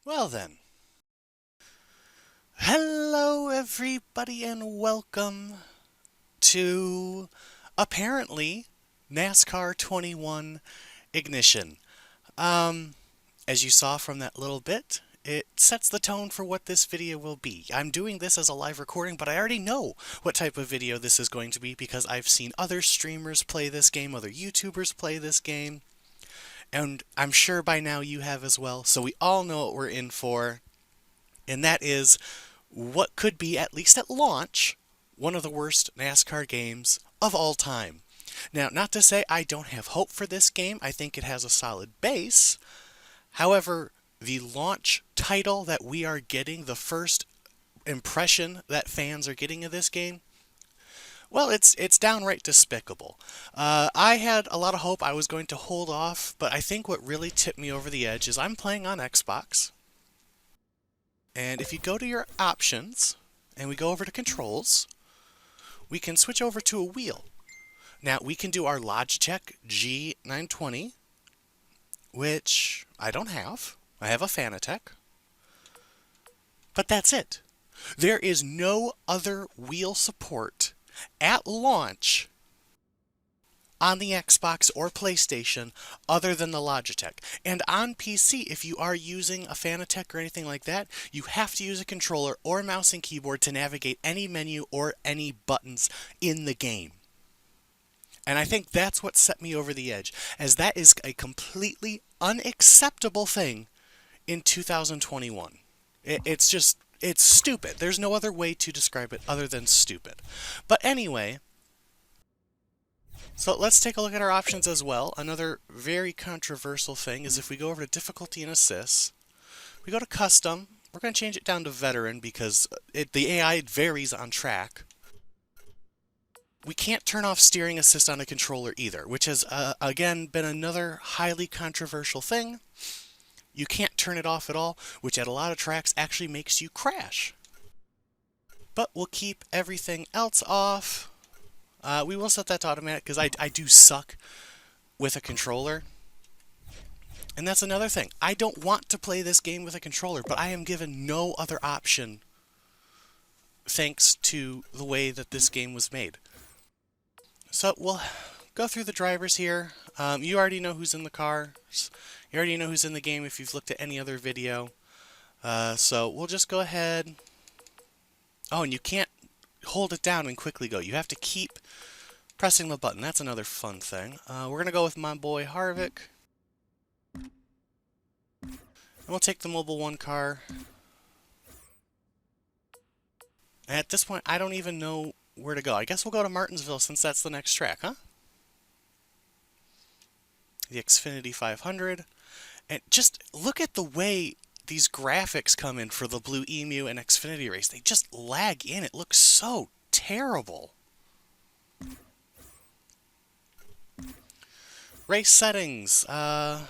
Well then, hello everybody and welcome to apparently NASCAR 21 Ignition. Um, as you saw from that little bit, it sets the tone for what this video will be. I'm doing this as a live recording, but I already know what type of video this is going to be because I've seen other streamers play this game, other YouTubers play this game, and I'm sure by now you have as well, so we all know what we're in for. And that is what could be, at least at launch, one of the worst NASCAR games of all time. Now, not to say I don't have hope for this game, I think it has a solid base. However, the launch title that we are getting, the first impression that fans are getting of this game, well, it's downright despicable. I had a lot of hope I was going to hold off, but I think what really tipped me over the edge is I'm playing on Xbox. And if you go to your options, and we go over to controls, we can switch over to a wheel. Now, we can do our Logitech G920, which I don't have. I have a Fanatec. But that's it. There is no other wheel support at launch on the Xbox or PlayStation other than the Logitech. And on PC, if you are using a Fanatec or anything like that, you have to use a controller or mouse and keyboard to navigate any menu or any buttons in the game. And I think that's what set me over the edge, as that is a completely unacceptable thing in 2021. It's stupid. There's no other way to describe it other than stupid. But anyway, so let's take a look at our options as well. Another very controversial thing is if we go over to difficulty and assists, we go to custom, we're going to change it down to veteran because the AI varies on track. We can't turn off steering assist on a controller either, which has, again, been another highly controversial thing. You can't turn it off at all, which at a lot of tracks actually makes you crash. But we'll keep everything else off. We will set that to automatic because I do suck with a controller. And that's another thing. I don't want to play this game with a controller, but I am given no other option thanks to the way that this game was made. So we'll go through the drivers here. You already know who's in the cars. You already know who's in the game if you've looked at any other video. So we'll just go ahead. Oh, and you can't hold it down and quickly go. You have to keep pressing the button. That's another fun thing. We're going to go with my boy Harvick. And we'll take the Mobile 1 car. And at this point, I don't even know where to go. I guess we'll go to Martinsville since that's the next track, huh? The Xfinity 500. And just look at the way these graphics come in for the Blue Emu and Xfinity race. They just lag in. It looks so terrible. Race settings. We'll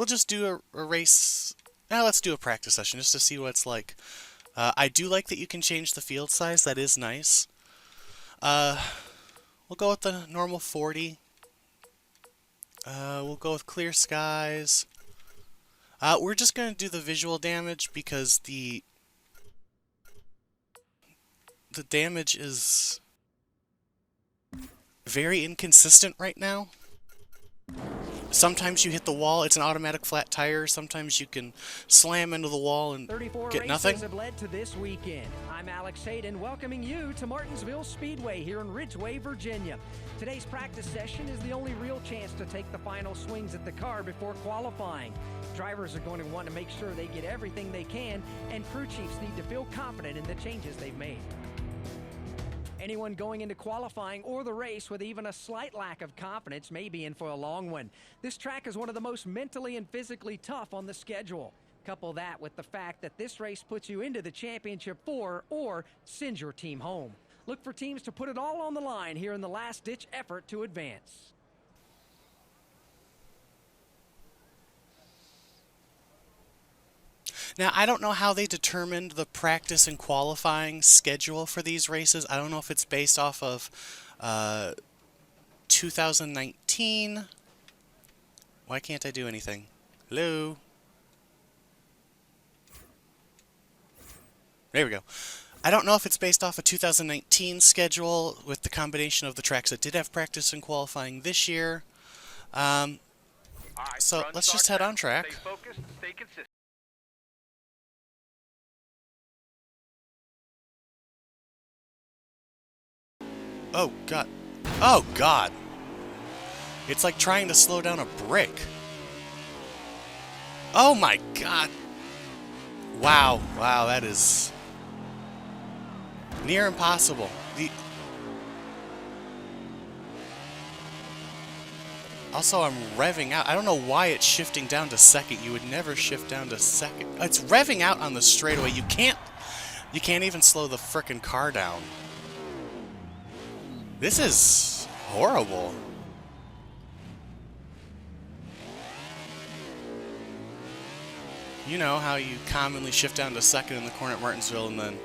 just do a race. Now let's do a practice session just to see what it's like. I do like that you can change the field size. That is nice. We'll go with the normal 40. We'll go with clear skies. We're just going to do the visual damage because the damage is very inconsistent right now. Sometimes you hit the wall, it's an automatic flat tire. Sometimes you can slam into the wall and get nothing. 34 races have led to this weekend. I'm Alex Hayden, welcoming you to Martinsville Speedway here in Ridgeway, Virginia. Today's practice session is the only real chance to take the final swings at the car before qualifying. Drivers are going to want to make sure they get everything they can, and crew chiefs need to feel confident in the changes they've made. Anyone going into qualifying or the race with even a slight lack of confidence may be in for a long one. This track is one of the most mentally and physically tough on the schedule. Couple that with the fact that this race puts you into the championship four or sends your team home. Look for teams to put it all on the line here in the last-ditch effort to advance. Now, I don't know how they determined the practice and qualifying schedule for these races. I don't know if it's based off of 2019. Why can't I do anything? Hello? There we go. I don't know if it's based off a 2019 schedule with the combination of the tracks that did have practice and qualifying this year. Um, All right, so run, let's start, just head on fast. track. Stay focused, stay consistent. Oh, God. Oh, God. It's like trying to slow down a brick. Oh, my God. Wow. Wow, that is near impossible. Also, I'm revving out. I don't know why it's shifting down to second. You would never shift down to second. It's revving out on the straightaway. You can't even slow the frickin' car down. This is horrible. You know how you commonly shift down to second in the corner at Martinsville, and then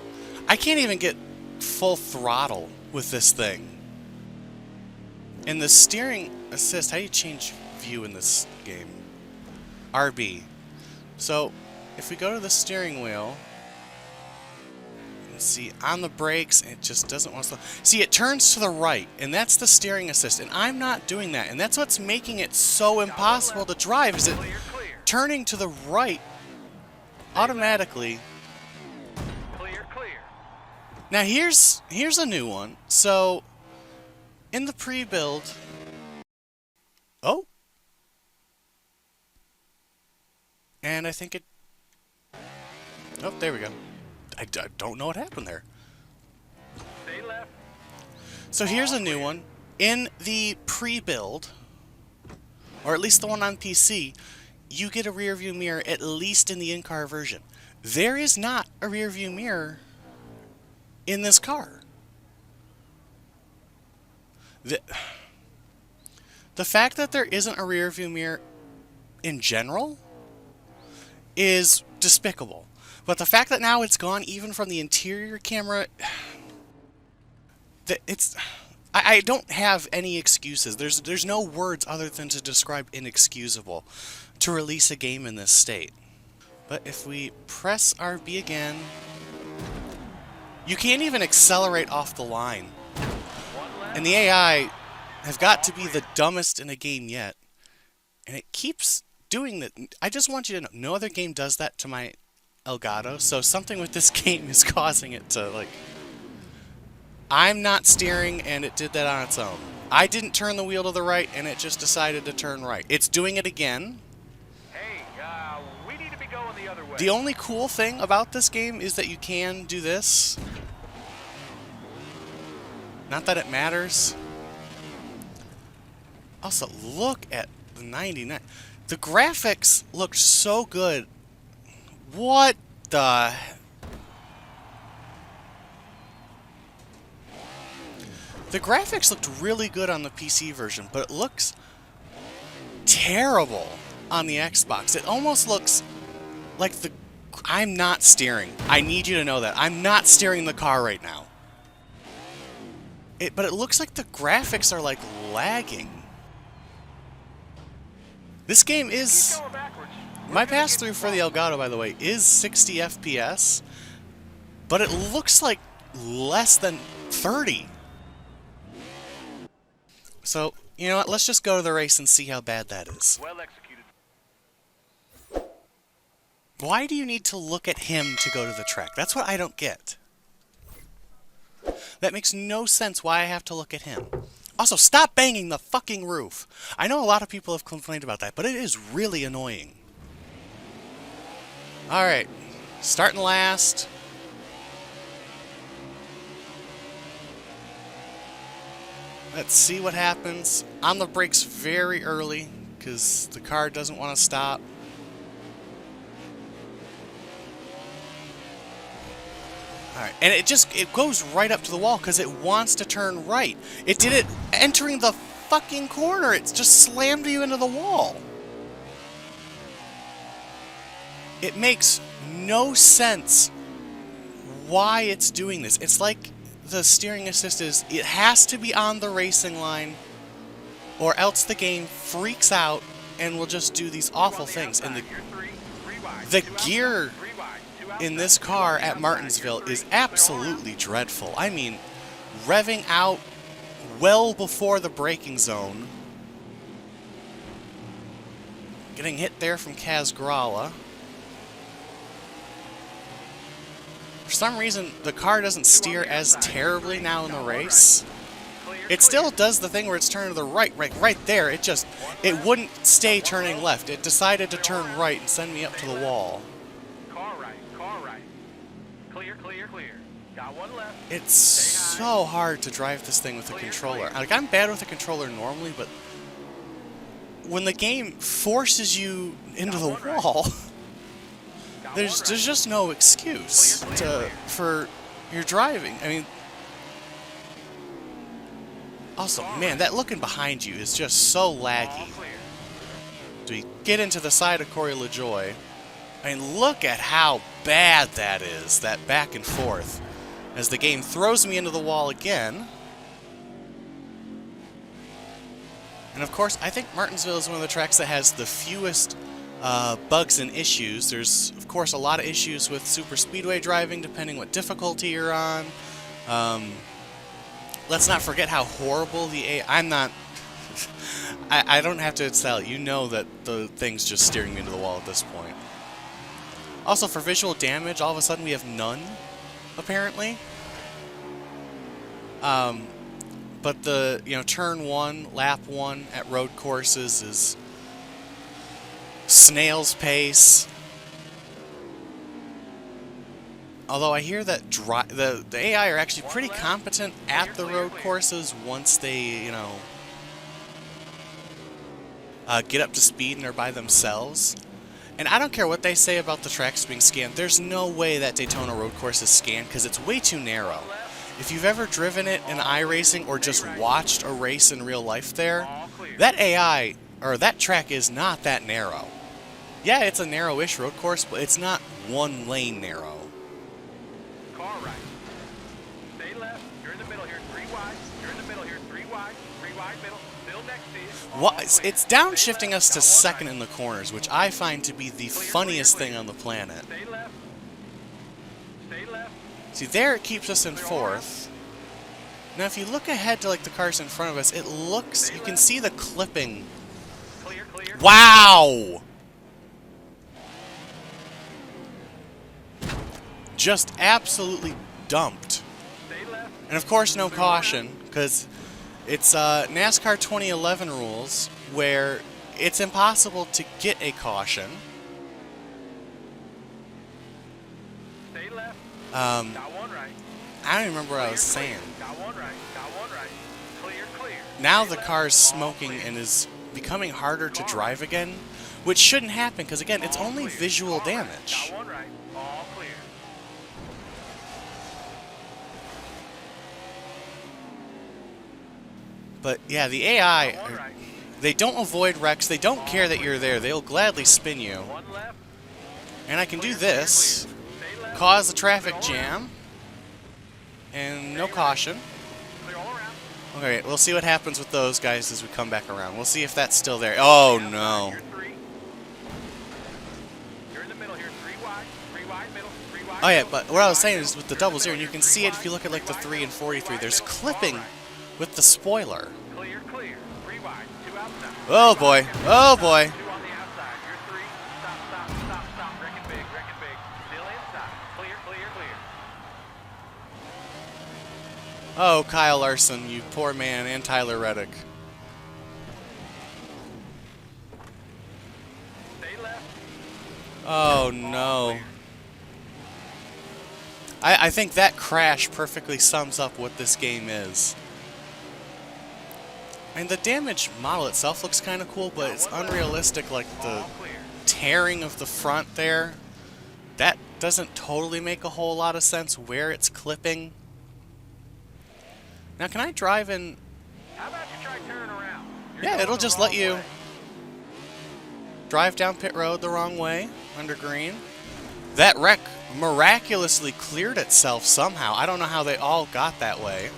I can't even get full throttle with this thing. And the steering assist, how do you change view in this game? RB. So, if we go to the steering wheel, let's see, on the brakes, it just doesn't want to slow. See, it turns to the right, and that's the steering assist, and I'm not doing that. And that's what's making it so impossible to drive, is it turning to the right automatically. Clear, clear. Now here's a new one. So in the pre-build, oh, and I think it, oh, there we go. I don't know what happened there. Stay left. So here's a new one. In the pre-build, or at least the one on PC, you get a rear view mirror, at least in the in-car version. There is not a rear view mirror in this car. The fact that there isn't a rear view mirror in general is despicable. But the fact that now it's gone even from the interior camera, I don't have any excuses. There's no words other than to describe inexcusable to release a game in this state. But if we press RB again, you can't even accelerate off the line. And the AI have got to be the dumbest in a game yet. And it keeps doing that. I just want you to know, no other game does that to my Elgato, so something with this game is causing it to, like... I'm not steering, and it did that on its own. I didn't turn the wheel to the right, and it just decided to turn right. It's doing it again. Hey, we need to be going the other way. The only cool thing about this game is that you can do this. Not that it matters. Also, look at the 99. The graphics look so good. What the... The graphics looked really good on the PC version, but it looks terrible on the Xbox. It almost looks like the... I'm not steering. I need you to know that. I'm not steering the car right now. But it looks like the graphics are, like, lagging. This game is... My pass-through for the Elgato, by the way, is 60 FPS, but it looks like less than 30. So, you know what? Let's just go to the race and see how bad that is. Well executed. Why do you need to look at him to go to the track? That's what I don't get. That makes no sense why I have to look at him. Also, stop banging the fucking roof. I know a lot of people have complained about that, but it is really annoying. Alright, starting last. Let's see what happens. On the brakes very early, because the car doesn't want to stop. Alright, and it goes right up to the wall because it wants to turn right. It did it entering the fucking corner. It just slammed you into the wall. It makes no sense why it's doing this. It's like the steering assist is, it has to be on the racing line or else the game freaks out and will just do these awful things. And the gear in this car at Martinsville is absolutely dreadful. I mean, revving out well before the braking zone. Getting hit there from Kazgrala. For some reason, the car doesn't steer as terribly now in the race. It still does the thing where it's turning to the right, right there. It wouldn't stay turning left. It decided to turn right and send me up to the wall. Car right. Clear. Got one left. It's so hard to drive this thing with a controller. Like, I'm bad with a controller normally, but when the game forces you into the wall, there's just no excuse for your driving. I mean, also, man, that looking behind you is just so laggy. So we get into the side of Corey LaJoy. I mean, look at how bad that is, that back and forth, as the game throws me into the wall again. And of course, I think Martinsville is one of the tracks that has the fewest bugs and issues. There's, of course, a lot of issues with super speedway driving, depending what difficulty you're on. Let's not forget how horrible the AI... I don't have to tell you know that the thing's just steering me into the wall at this point. Also, for visual damage, all of a sudden we have none, apparently. But the, turn 1, lap 1 at road courses is snail's pace. Although I hear that the AI are actually pretty competent at the road courses once they, get up to speed and are by themselves. And I don't care what they say about the tracks being scanned. There's no way that Daytona road course is scanned because it's way too narrow. If you've ever driven it in iRacing or just watched a race in real life there, that AI, or that track is not that narrow. Yeah, it's a narrow-ish road course, but it's not one lane narrow. Car right. Stay left. You're in the middle here. 3 wide. You're in the middle here. 3 wide. 3 wide middle. Still next to you. It's downshifting us to second in the corners, which I find to be the funniest thing on the planet. Stay left. Stay left. See, there it keeps us in fourth. Now, if you look ahead to, the cars in front of us, it looks... You can see the clipping. Clear. Wow! Just absolutely dumped. Stay left. And of course, no caution, because it's NASCAR 2011 rules where it's impossible to get a caution. Stay left. I Got one right. don't remember what I was saying. Got one right. Got one right. Clear. Now the car's smoking and is becoming harder to drive again, which shouldn't happen, because again, it's only visual damage. Got one right. All clear. But yeah, the AI, they don't avoid wrecks, they don't care that you're there, they'll gladly spin you. One left. And I can do this, Stay left. cause a traffic jam, and no caution. Clear all around. Okay, we'll see what happens with those guys as we come back around. We'll see if that's still there. Oh no. You're 3. You're in the middle here. 3 wide. 3 wide middle. 3 wide. Oh yeah, middle, but what I was saying is with the double zero, and you can see it if you look at the 3 and 43, there's clipping with the spoiler. Clear. 3 wide. 2 outside. Oh boy, oh boy. 2 on the outside. You're 3. Stop. Wrecking big. Still inside. Clear. Oh, Kyle Larson, you poor man, and Tyler Reddick. Stay left. Oh no. I think that crash perfectly sums up what this game is. And the damage model itself looks kind of cool, but it's unrealistic, like the tearing of the front there. That doesn't totally make a whole lot of sense where it's clipping. Now, can I drive in... How about you try turning around? Yeah, it'll just let you drive down pit road the wrong way, under green. That wreck miraculously cleared itself somehow. I don't know how they all got that way.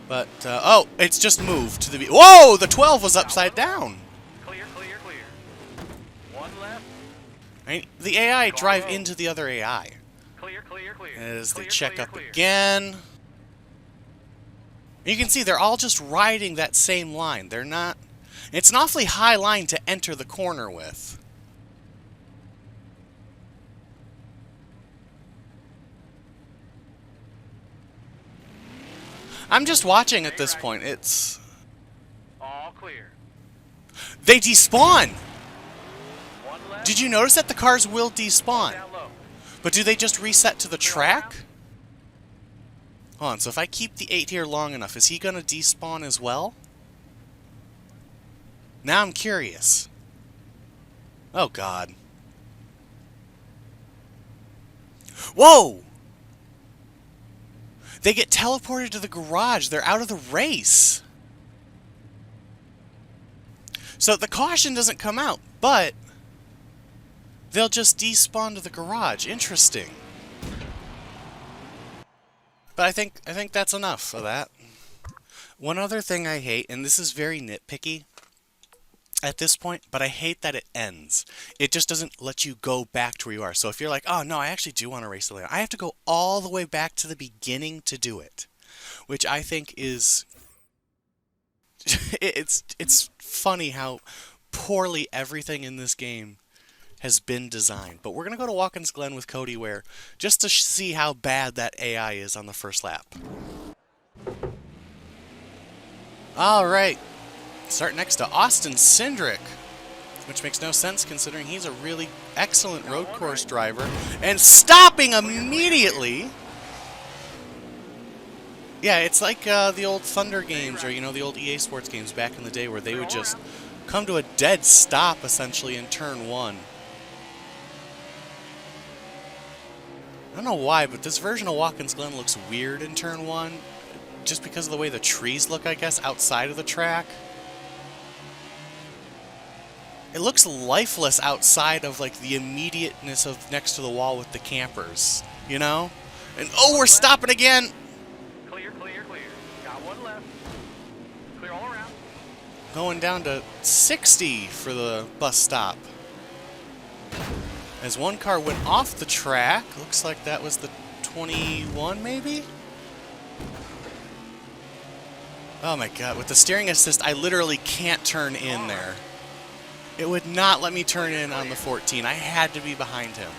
But, oh, it's just moved to the... Whoa! The 12 was upside down! Clear, clear, clear. One left. The AI drive into the other AI. Clear, clear, clear. As they Clear, check clear, up clear. again. You can see they're all just riding that same line. They're not... It's an awfully high line to enter the corner with. I'm just watching at this point. It's... All clear. They despawn! One left. Did you notice that the cars will despawn? Down low. But do they just reset to the track? Hold on, so if I keep the 8 here long enough, is he going to despawn as well? Now I'm curious. Oh, God. Whoa! They get teleported to the garage. They're out of the race. So the caution doesn't come out, but they'll just despawn to the garage. Interesting. But I think that's enough of that. One other thing I hate, and this is very nitpicky at this point, but I hate that it ends. It just doesn't let you go back to where you are. So if you're like, oh no, I actually do want to race the layout, I have to go all the way back to the beginning to do it, which I think is it's funny how poorly everything in this game has been designed. But we're gonna go to Watkins Glen with Cody Ware just to see how bad that AI is on the first lap. All right. Start next to Austin Cindric, which makes no sense considering he's a really excellent road course driver. And stopping immediately! Yeah, it's like the old Thunder games, or, you know, the old EA Sports games back in the day where they would just come to a dead stop, essentially, in turn 1. I don't know why, but this version of Watkins Glen looks weird in turn 1, just because of the way the trees look, I guess, outside of the track. It looks lifeless outside of, like, the immediateness of next to the wall with the campers, you know? And, oh, we're stopping again! Clear, clear, clear. Got one left. Clear all around. Going down to 60 for the bus stop. As one car went off the track, looks like that was the 21, maybe? Oh my god, with the steering assist, I literally can't turn in there. It would not let me turn in on the 14. I had to be behind him.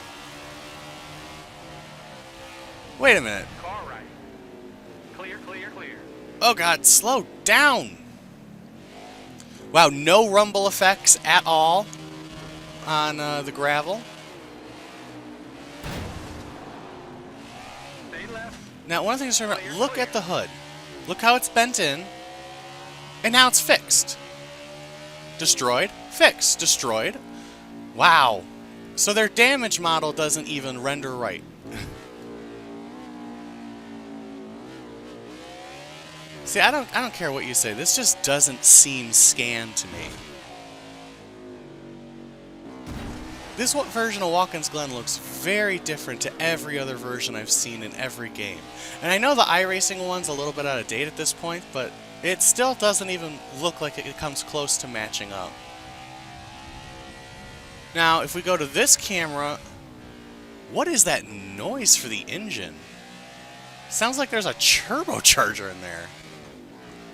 Wait a minute. Car right. Clear, clear, clear. Oh god, slow down! Wow, no rumble effects at all on the gravel. Stay left. Now, one thing to remember, look at the hood. Look how it's bent in. And now it's fixed. Destroyed, fixed, destroyed. Wow. So their damage model doesn't even render right. See, I don't care what you say. This just doesn't seem scanned to me. This version of Watkins Glen looks very different to every other version I've seen in every game. And I know the iRacing one's a little bit out of date at this point, but it still doesn't even look like it comes close to matching up. Now, if we go to this camera, what is that noise for the engine? Sounds like there's a turbocharger in there.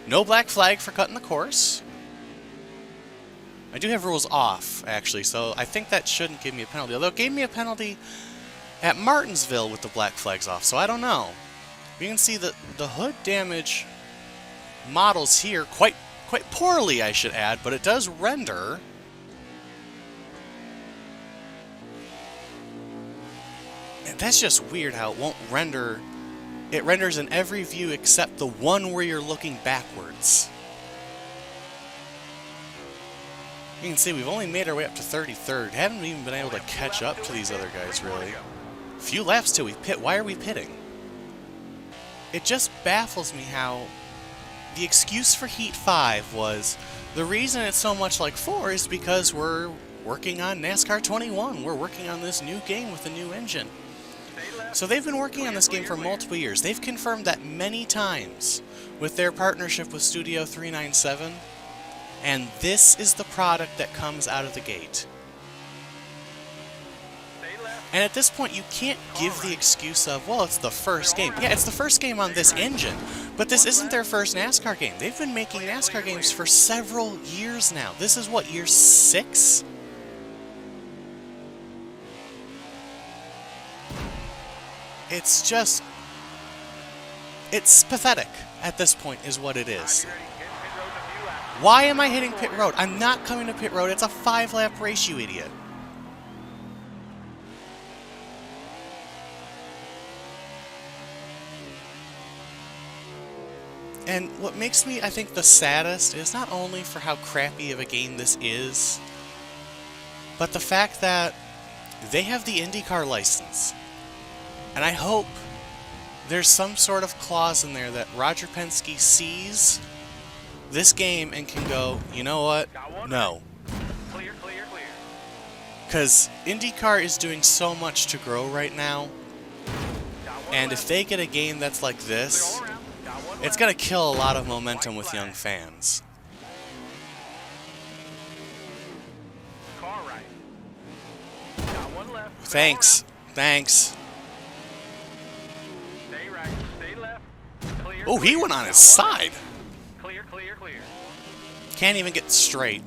No black flag for cutting the course. I do have rules off, actually, so I think that shouldn't give me a penalty. Although it gave me a penalty at Martinsville with the black flags off, so I don't know. You can see that the hood damage models here quite poorly, I should add, but it does render. And that's just weird how it won't render. It renders in every view except the one where you're looking backwards. You can see we've only made our way up to 33rd. Haven't even been able to catch up to these other guys, really. Few laps till we pit. Why are we pitting? It just baffles me how the excuse for Heat 5 was the reason it's so much like 4 is because we're working on NASCAR 21. We're working on this new game with a new engine. So they've been working on this game for multiple years. They've confirmed that many times with their partnership with Studio 397, and this is the product that comes out of the gate. And at this point, you can't give the excuse of, well, it's the first game. Yeah, it's the first game on this engine, but this isn't their first NASCAR game. They've been making NASCAR games for several years now. This is what, year 6? It's just... it's pathetic at this point is what it is. Why am I hitting pit road? I'm not coming to pit road. It's a 5-lap race, you idiot. And what makes me, I think, the saddest is not only for how crappy of a game this is, but the fact that they have the IndyCar license. And I hope there's some sort of clause in there that Roger Penske sees this game and can go, you know what? No. Clear, clear, clear. Because IndyCar is doing so much to grow right now, and if they get a game that's like this, it's going to kill a lot of momentum with young fans. Car right. Got one left. Thanks. Thanks. Stay right. Stay left. Clear. Oh, he went on his side. Clear, clear, clear. Can't even get straight.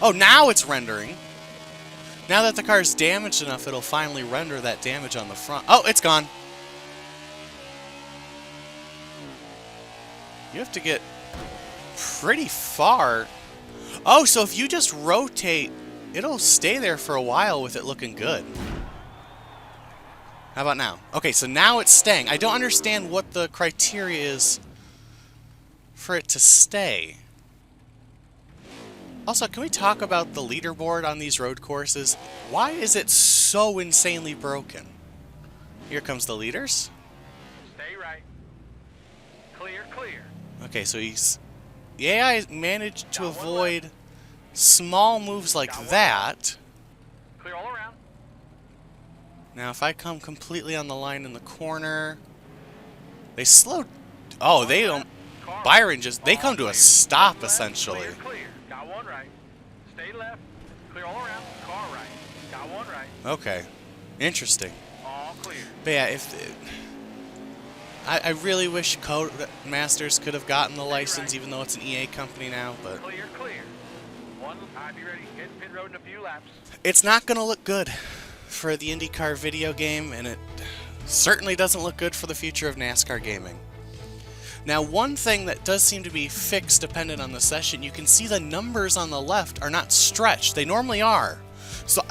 Oh, now it's rendering. Now that the car is damaged enough, it'll finally render that damage on the front. Oh, it's gone. You have to get pretty far. Oh, so if you just rotate, it'll stay there for a while with it looking good. How about now? Okay, so now it's staying. I don't understand what the criteria is for it to stay. Also, can we talk about the leaderboard on these road courses? Why is it so insanely broken? Here comes the leaders. Stay right. Clear, clear. Okay, so he's... the AI managed to avoid small moves like that. Clear all around. Now, if I come completely on the line in the corner... they slowed... oh, they don't... Byron just... they come to a stop, essentially. Clear, clear. Got one right. Stay left. Clear all around. Car right. Got one right. Okay. Interesting. All clear. But yeah, if... I really wish Codemasters could have gotten the license, even though it's an EA company now, but... Clear, clear. One, I'll be ready. Hit pit road in a few laps. it's not going to look good for the IndyCar video game, and it certainly doesn't look good for the future of NASCAR gaming. Now, one thing that does seem to be fixed dependent on the session, you can see the numbers on the left are not stretched. They normally are. So,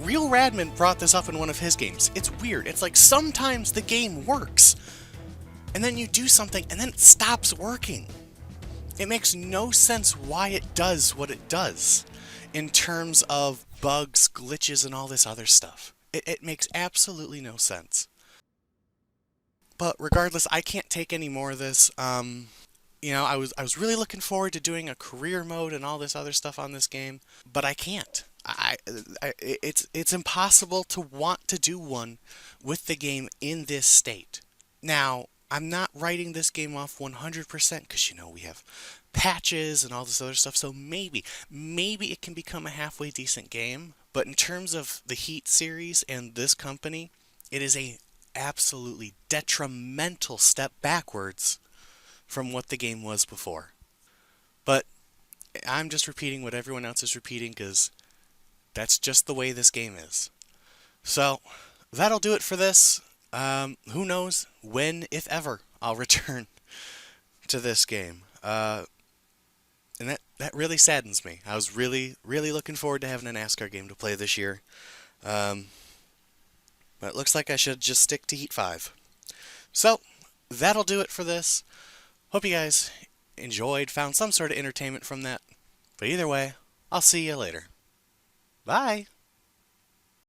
Real Radman brought this up in one of his games. It's weird. It's like sometimes the game works, and then you do something, and then it stops working. It makes no sense why it does what it does in terms of bugs, glitches, and all this other stuff. It makes absolutely no sense. But regardless, I can't take any more of this. You know, I was really looking forward to doing a career mode and all this other stuff on this game, but I can't. It's impossible to want to do one with the game in this state. Now, I'm not writing this game off 100% because, you know, we have patches and all this other stuff, so maybe it can become a halfway decent game. But in terms of the Heat series and this company, it is a absolutely detrimental step backwards from what the game was before. But I'm just repeating what everyone else is repeating because that's just the way this game is. So that'll do it for this. Who knows when, if ever, I'll return to this game. And that really saddens me. I was really looking forward to having a NASCAR game to play this year. But it looks like I should just stick to Heat 5. So, that'll do it for this. Hope you guys enjoyed, found some sort of entertainment from that. But either way, I'll see you later. Bye!